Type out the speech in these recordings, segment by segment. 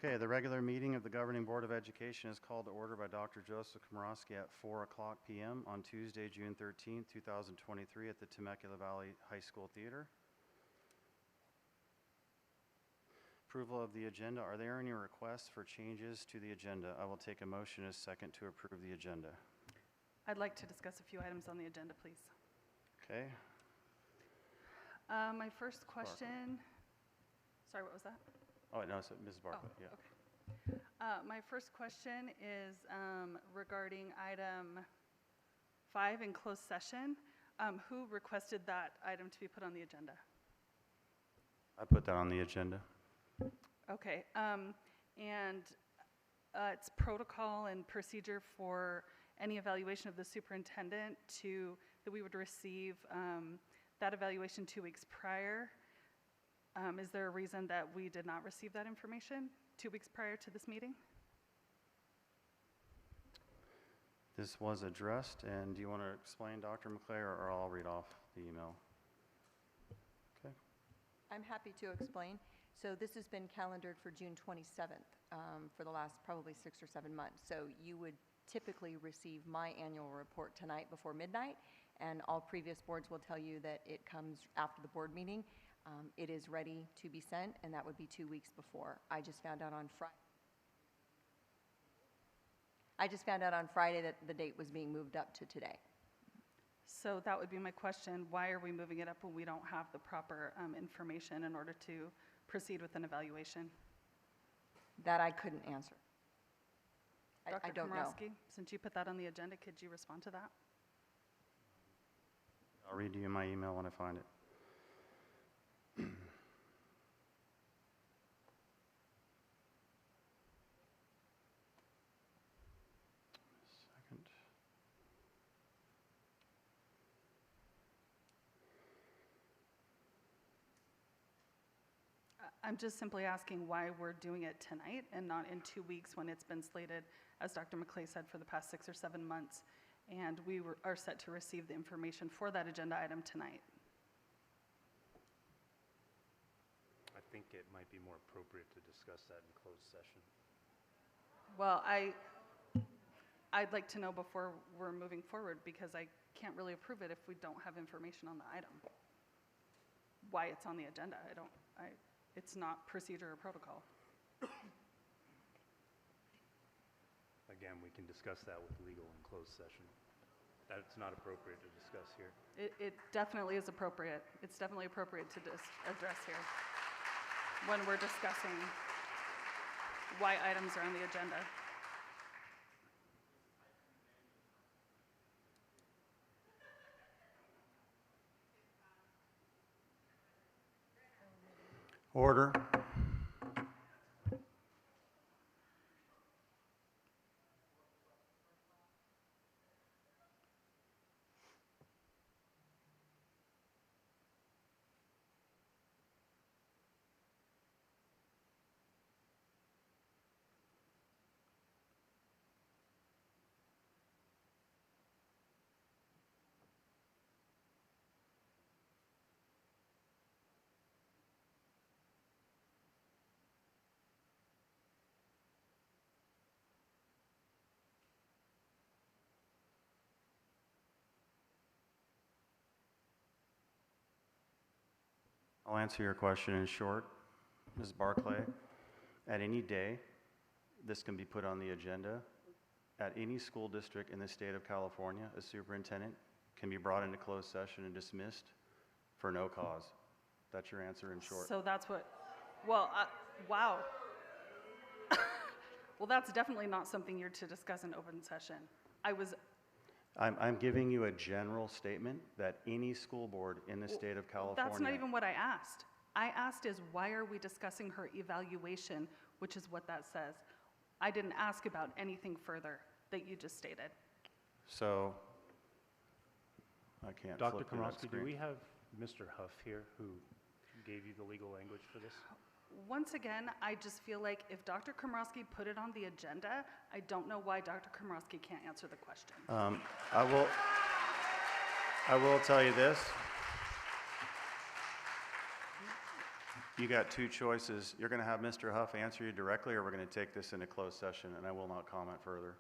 Okay, the regular meeting of the Governing Board of Education is called to order by Dr. Joseph Komorowski at 4:00 p.m. on Tuesday, June 13, 2023 at the Temecula Valley High School Theater. Approval of the agenda. Are there any requests for changes to the agenda? I will take a motion as second to approve the agenda. I'd like to discuss a few items on the agenda, please. Okay. My first question, sorry, what was that? Oh, no, it's Ms. Bartlett, yeah. Okay. My first question is regarding item 5 in closed session. Who requested that item to be put on the agenda? I put that on the agenda. Okay, and it's protocol and procedure for any evaluation of the superintendent that we would receive that evaluation 2 weeks prior. Is there a reason that we did not receive that information 2 weeks prior to this meeting? This was addressed, and do you want to explain, Dr. McClay, or I'll read off the email? Okay. I'm happy to explain. So this has been calendared for June 27th for the last probably 6 or 7 months. So you would typically receive my annual report tonight before midnight, and all previous boards will tell you that it comes after the board meeting. It is ready to be sent, and that would be 2 weeks before. I just found out on Friday that the date was being moved up to today. So that would be my question. Why are we moving it up when we don't have the proper information in order to proceed with an evaluation? That I couldn't answer. I don't know. Dr. Komorowski, since you put that on the agenda, could you respond to that? I'll read you my email when I find it. Second. I'm just simply asking why we're doing it tonight and not in 2 weeks when it's been slated, as Dr. McClay said, for the past 6 or 7 months, and we are set to receive the information for that agenda item tonight. I think it might be more appropriate to discuss that in closed session. Well, I'd like to know before we're moving forward, because I can't really approve it if we don't have information on the item. Why it's on the agenda, it's not procedure or protocol. Again, we can discuss that with legal in closed session. That's not appropriate to discuss here. It definitely is appropriate. It's definitely appropriate to address here when we're discussing why items are on the agenda. Order. I'll answer your question in short, Ms. Barclay. At any day, this can be put on the agenda. At any school district in the state of California, a superintendent can be brought into closed session and dismissed for no cause. That's your answer in short. So that's what, well, wow. Well, that's definitely not something you're to discuss in open session. I'm giving you a general statement that any school board in the state of California. That's not even what I asked. I asked is, why are we discussing her evaluation, which is what that says. I didn't ask about anything further that you just stated. So, I can't Dr. flip through that Komorowski, screen. do we have Mr. Huff here who gave you the legal language for this? Once again, I just feel like if Dr. Komorowski put it on the agenda, I don't know why Dr. Komorowski can't answer the question. I will tell you this. You got two choices. You're going to have Mr. Huff answer you directly, or we're going to take this in a closed session, and I will not comment further.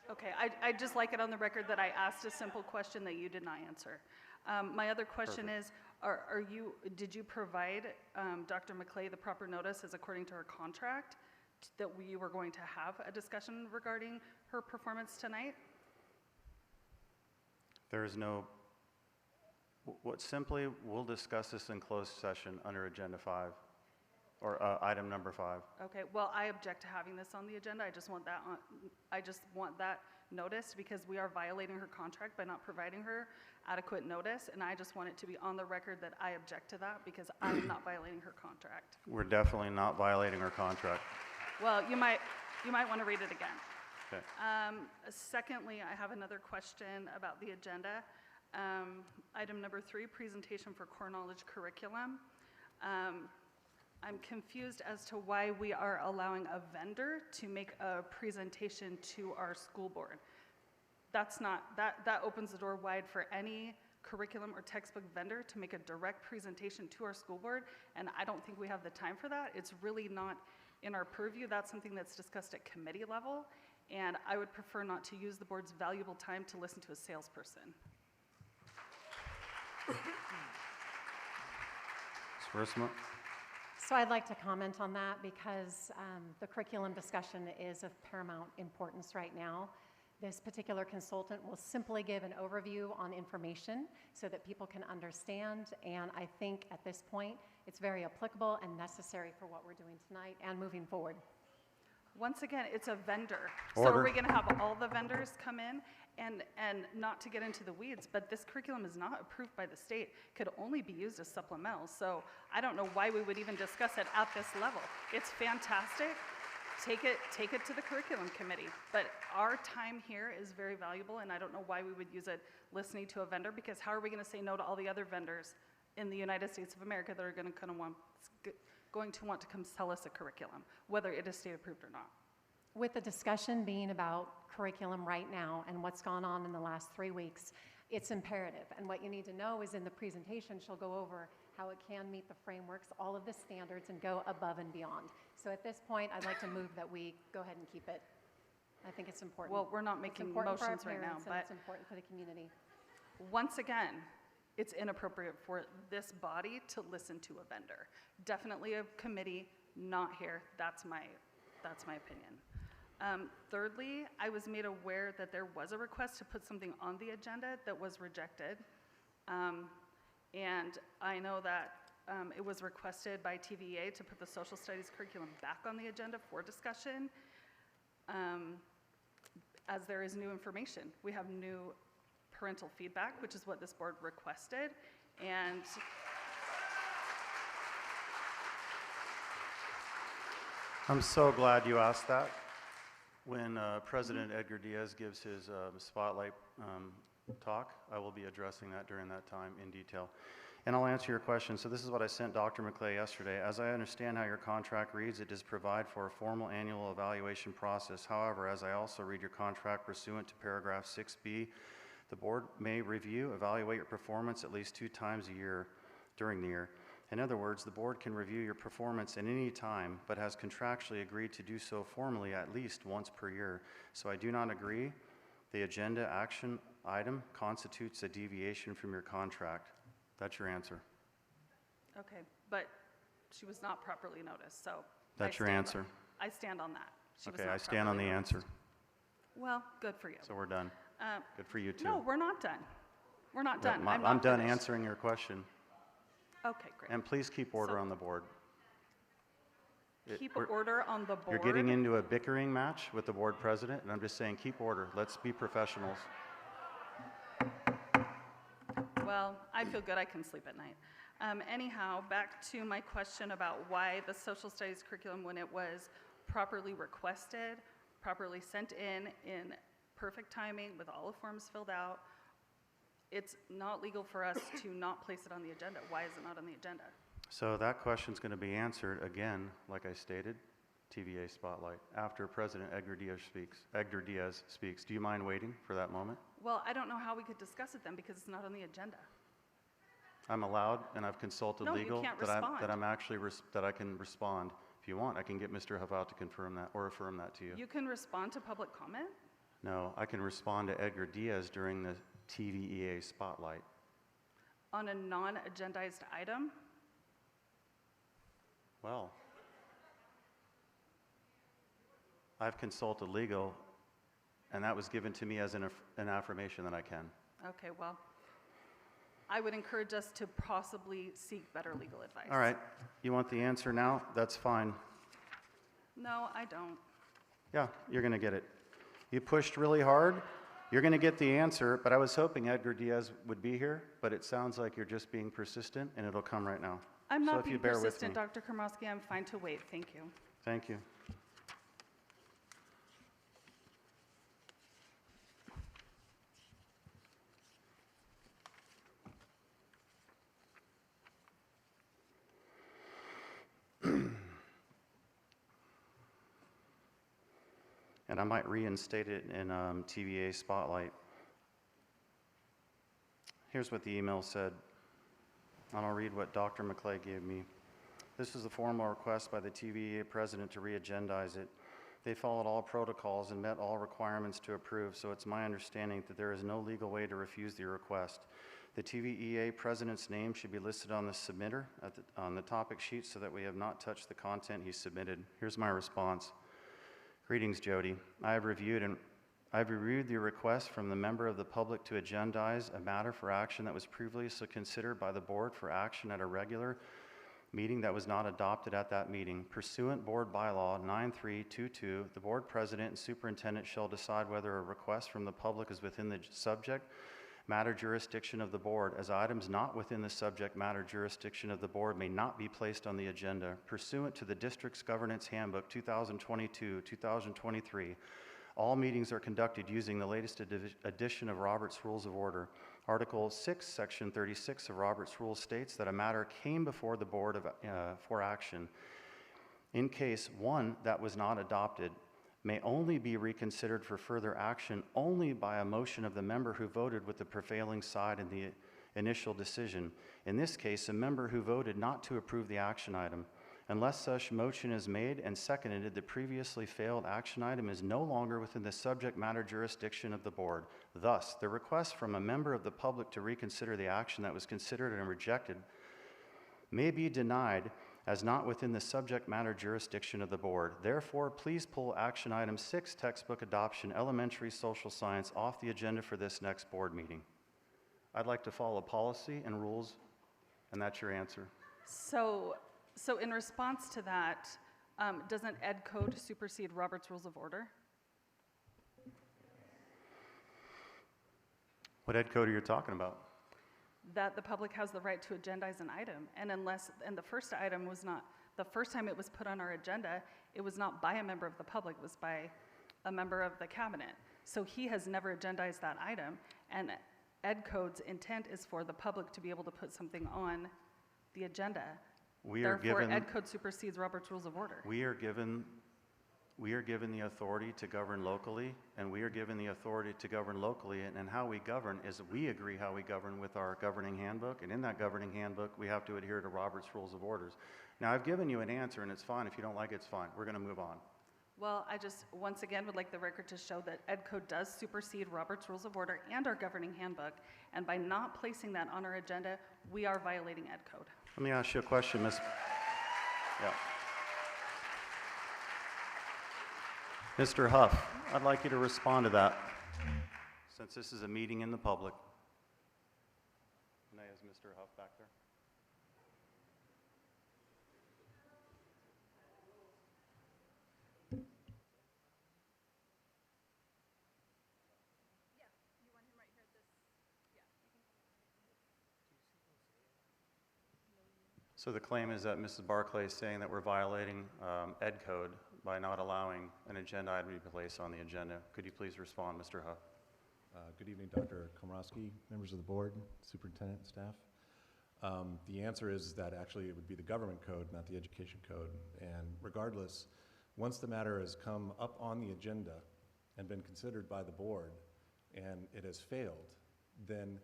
Okay, I'd just like it on the record that I asked a simple question that you did not answer. My other question is, did you provide Dr. McClay the proper notice as according to her contract that we were going to have a discussion regarding her performance tonight? There is no, simply, we'll discuss this in closed session under Agenda 5, or item number 5. Okay, well, I object to having this on the agenda. I just want that noticed because we are violating her contract by not providing her adequate notice, and I just want it to be on the record that I object to that because I'm not violating her contract. We're definitely not violating our contract. Well, you might want to read it again. Okay. Secondly, I have another question about the agenda. Item number 3, presentation for core knowledge curriculum. I'm confused as to why we are allowing a vendor to make a presentation to our school board. That opens the door wide for any curriculum or textbook vendor to make a direct presentation to our school board, and I don't think we have the time for that. It's really not in our purview. That's something that's discussed at committee level, and I would prefer not to use the board's valuable time to listen to a salesperson. Ms. Versma? So I'd like to comment on that because the curriculum discussion is of paramount importance right now. This particular consultant will simply give an overview on information so that people can understand, and I think at this point it's very applicable and necessary for what we're doing tonight and moving forward. Once again, it's a vendor. Order. So are we going to have all the vendors come in? And not to get into the weeds, but this curriculum is not approved by the state, could only be used as supplemental. So I don't know why we would even discuss it at this level. It's fantastic. Take it to the curriculum committee. But our time here is very valuable, and I don't know why we would use it listening to a vendor, because how are we going to say no to all the other vendors in the United States of America that are going to want to come sell us a curriculum, whether it is state approved or not? With the discussion being about curriculum right now and what's gone on in the last 3 weeks, it's imperative. And what you need to know is in the presentation, she'll go over how it can meet the frameworks, all of the standards, and go above and beyond. So at this point, I'd like to move that we go ahead and keep it. I think it's important. Well, we're not It's making important for our motions right now, parents, and but it's important for the community. once again, it's inappropriate for this body to listen to a vendor. Definitely a committee, not here. That's my opinion. Thirdly, I was made aware that there was a request to put something on the agenda that was rejected. And I know that it was requested by TVA to put the social studies curriculum back on the agenda for discussion, as there is new information. We have new parental feedback, which is what this board requested, and I'm so glad you asked that. When President Edgar Diaz gives his spotlight talk, I will be addressing that during that time in detail. And I'll answer your question. So this is what I sent Dr. McClay yesterday. As I understand how your contract reads, it does provide for a formal annual evaluation process. However, as I also read your contract pursuant to paragraph 6B, the board may review, evaluate your performance at least 2 times a year during the year. In other words, the board can review your performance at any time, but has contractually agreed to do so formally at least once per year. So I do not agree the agenda action item constitutes a deviation from your contract. That's your answer. okay, but she was not properly noticed, so. That's your answer. I stand on that. She was Okay, not I stand on the properly noticed. answer. Well, good for you. So we're done. Good for you too. No, we're not done. We're not done. I'm not done finished. answering your question. Okay, great. And please keep order So- on the board. Keep we're- order on the board. You're getting into a bickering match with the board president, and I'm just saying, keep order. Let's be professionals. Well, I feel good. I can sleep at night. Anyhow, back to my question about why the social studies curriculum, when it was properly requested, properly sent in perfect timing with all the forms filled out, it's not legal for us to not place it on the agenda. Why is it not on the agenda? So that question's going to be answered again, like I stated, TVA Spotlight, after President Edgar Diaz speaks. Do you mind waiting for that moment? Well, I don't know how we could discuss it then because it's not on the agenda. I'm allowed, and I've consulted No, you legal can't that respond. I'm actually, that I can respond. If you want, I can get Mr. Huff out to confirm that or affirm that to you. You can respond to public comment? No, I can respond to Edgar Diaz during the TVEA spotlight. On a non-agendized item? Well, I've consulted legal, and that was given to me as an affirmation that I can. Okay, well, I would encourage us to possibly seek better legal advice. All right, you want the answer now? That's fine. No, I don't. Yeah, you're going to get it. You pushed really hard. You're going to get the answer, but I was hoping Edgar Diaz would be here, but it sounds like you're just being persistent, and it'll come right now. I'm So not if you being bear with persistent, me. Dr. Komrosky. I'm fine to wait. Thank you. Thank you. And I might reinstate it in TVA Spotlight. Here's what the email said, and I'll read what Dr. McClay gave me. This is a formal request by the TVA president to re-agendize it. They followed all protocols and met all requirements to approve, so it's my understanding that there is no legal way to refuse the request. The TVEA president's name should be listed on the submitter on the topic sheet so that we have not touched the content he submitted. Here's my response. Greetings, Jody. I've reviewed the request from the member of the public to agendize a matter for action that was previously considered by the board for action at a regular meeting that was not adopted at that meeting. Pursuant Board Bylaw 9322, the board president and superintendent shall decide whether a request from the public is within the subject matter jurisdiction of the board, as items not within the subject matter jurisdiction of the board may not be placed on the agenda. Pursuant to the district's governance handbook 2022-2023, all meetings are conducted using the latest edition of Robert's Rules of Order. Article 6, Section 36 of Robert's Rules states that a matter came before the board for action. In case one that was not adopted may only be reconsidered for further action only by a motion of the member who voted with the prevailing side in the initial decision. In this case, a member who voted not to approve the action item. Unless such motion is made and seconded, the previously failed action item is no longer within the subject matter jurisdiction of the board. Thus, the request from a member of the public to reconsider the action that was considered and rejected may be denied as not within the subject matter jurisdiction of the board. Therefore, please pull action item 6, textbook adoption, elementary social science, off the agenda for this next board meeting. I'd like to follow policy and rules, and that's your answer. So in response to that, doesn't Ed Code supersede Robert's Rules of Order? What Ed Code are you talking about? That the public has the right to agendize an item, and the first item was not, the first time it was put on our agenda, it was not by a member of the public, it was by a member of the cabinet. So he has never agendized that item, and Ed Code's intent is for the public to be able to put something on the agenda. Therefore, Ed Code supersedes Robert's Rules of Order. We are given the authority to govern locally, and we are given the authority to govern locally, and how we govern is we agree how we govern with our governing handbook, and in that governing handbook, we have to adhere to Robert's Rules of Orders. Now, I've given you an answer, and it's fine. If you don't like it, it's fine. We're going to move on. Well, I just, once again, would like the record to show that Ed Code does supersede Robert's Rules of Order and our governing handbook, and by not placing that on our agenda, we are violating Ed Code. Let me ask you a question, Ms. Yeah. Mr. Huff, I'd like you to respond to that, since this is a meeting in the public. Nay, is Mr. Huff back there? So the claim is that Mrs. Barclay is saying that we're violating Ed Code by not allowing an agenda item to be placed on the agenda. Could you please respond, Mr. Huff? Good evening, Dr. Komrosky, members of the board, superintendent, staff. The answer is that actually it would be the government code, not the education code. And regardless, once the matter has come up on the agenda and been considered by the board and it has failed, then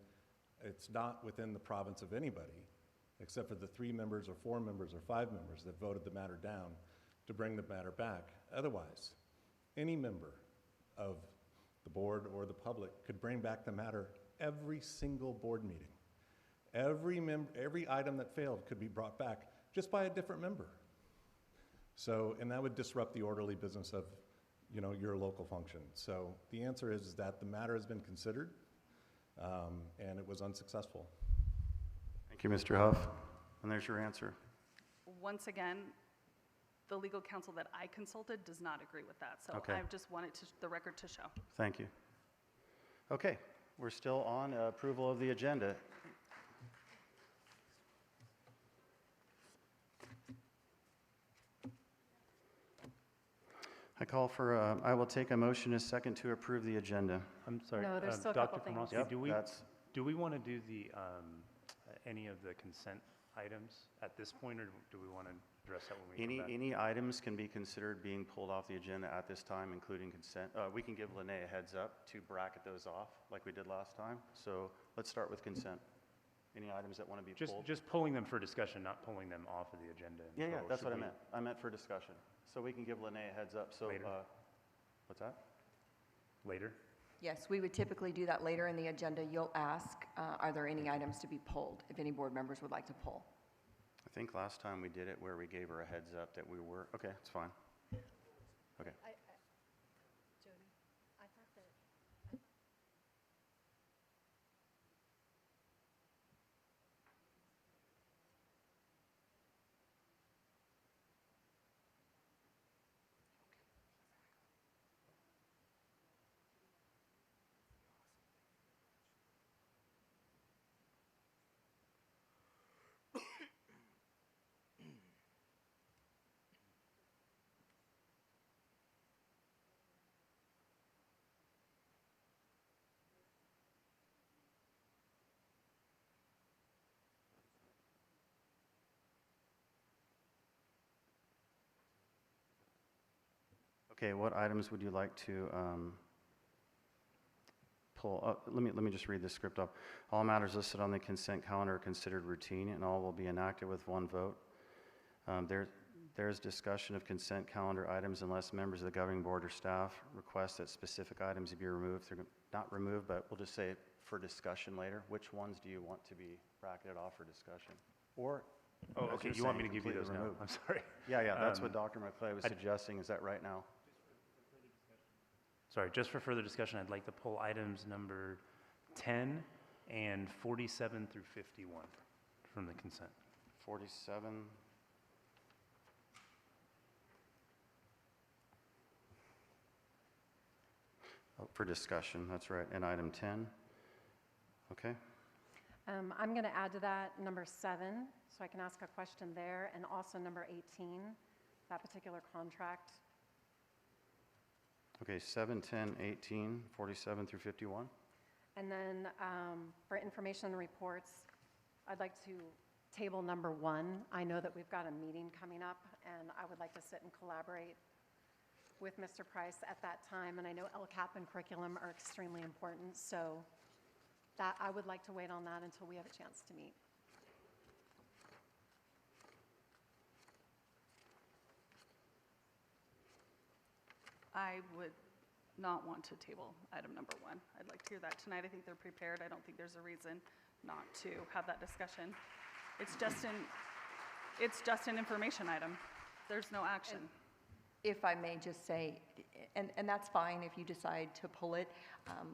It's not within the province of anybody, except for the 3 members or 4 members or 5 members that voted the matter down, to bring the matter back. Otherwise, any member of the board or the public could bring back the matter every single board meeting. Every item that failed could be brought back just by a different member. So, and that would disrupt the orderly business of, you know, your local function. So the answer is that the matter has been considered, and it was unsuccessful. Thank you, Mr. Huff. And there's your answer. Once again, the legal counsel that I consulted does not agree with that. So Okay. I just wanted the record to show. Thank you. Okay, we're still on approval of the agenda. I will take a motion as second to approve the agenda. I'm sorry. No, there's still a Dr. couple things. Komrosky, That's, do we want to do any of the consent items at this point, or do we want to address that when we come back? any items can be considered being pulled off the agenda at this time, including consent. We can give Lene a heads up to bracket those off like we did last time. So let's start with consent. Any items that want to be pulled? Just pulling them for discussion, not pulling them off of the agenda. in Yeah, total. that's Should what I we- meant. I meant for discussion. So we can give Lene a heads up. So, Later. what's that? Later? Yes, we would typically do that later in the agenda. You'll ask, are there any items to be pulled, if any board members would like to pull? I think last time we did it where we gave her a heads up that we were, okay, it's fine. Okay. Jody, I thought that. Okay, what items would you like to pull? Let me just read the script off. All matters listed on the consent calendar are considered routine, and all will be enacted with one vote. There's discussion of consent calendar items unless members of the governing board or staff request that specific items be removed. They're not removed, but we'll just say for discussion later. Which ones do you want to be bracketed off for discussion? Or, Oh, as okay, you're you want me saying, to give you those completely now? removed. I'm sorry. Yeah, that's Um, what Dr. McClay was suggesting. Is that right now? Sorry, just for further discussion, I'd like to pull items number 10 and 47 through 51 from the consent. 47. Oh, for discussion, that's right. And item 10. Okay. I'm going to add to that number 7, so I can ask a question there, and also number 18, that particular contract. Okay, 7, 10, 18, 47 through 51. And then for information and reports, I'd like to table number 1. I know that we've got a meeting coming up, and I would like to sit and collaborate with Mr. Price at that time. And I know LCAP and curriculum are extremely important, so that I would like to wait on that until we have a chance to meet. I would not want to table item number 1. I'd like to hear that tonight. I think they're prepared. I don't think there's a reason not to have that discussion. It's just an information item. There's no action. If I may just say, and that's fine if you decide to pull it.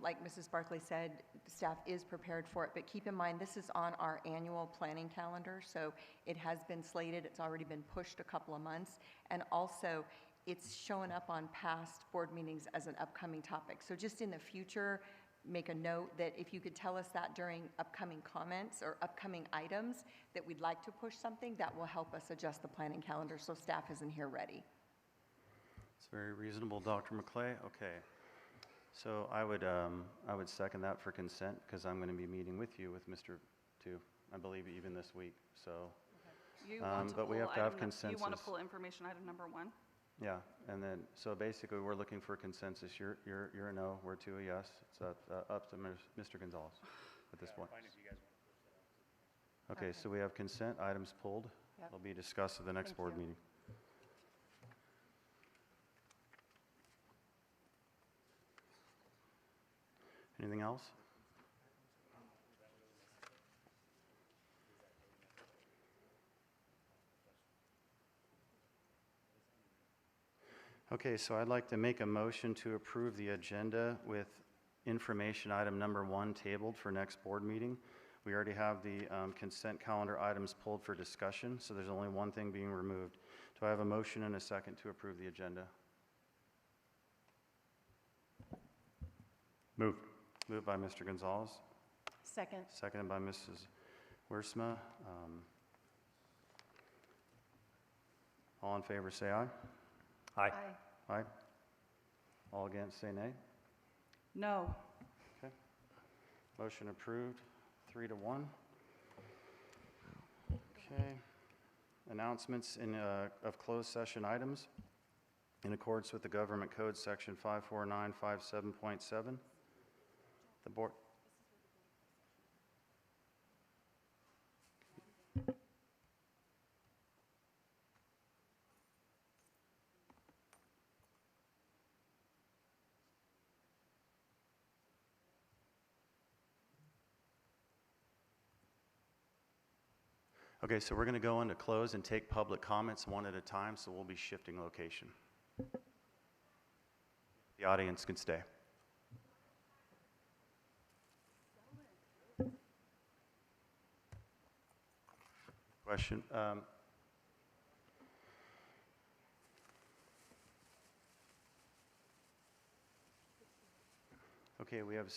Like Mrs. Barclay said, staff is prepared for it, but keep in mind, this is on our annual planning calendar, so it has been slated, it's already been pushed a couple of months, and also, it's shown up on past board meetings as an upcoming topic. So just in the future, make a note that if you could tell us that during upcoming comments or upcoming items, that we'd like to push something, that will help us adjust the planning calendar so staff isn't here ready. It's very reasonable, Dr. McClay. Okay. So I would second that for consent because I'm going to be meeting with you with Mr. too, I believe even this week. So, You want to but we pull have to have item num- You want to consensus. pull information item number 1? yeah, and then so basically we're looking for consensus. You're a no, we're to a yes. It's up to Mr. Gonzalez. at this point? Fine if you guys want to push that off to the next. Okay, Okay. so we have consent, items pulled. Yep. They'll be discussed at the next Thank board you. meeting. Anything else? Okay, so I'd like to make a motion to approve the agenda with information item number 1 tabled for next board meeting. We already have the consent calendar items pulled for discussion, so there's only one thing being removed. Do I have a motion and a second to approve the agenda? Moved. Moved by Mr. Gonzalez, Second. seconded by Mrs. Wiersma. All in favor, say aye. Aye. Aye. All against, say nay. No. Motion approved, 3-1. Okay. Announcements of closed session items. In accordance with the Government Code, Section 54957.7, the board... Okay, so we're going to go into close and take public comments one at a time, so we'll be shifting location. The audience can stay. Question? Okay, we have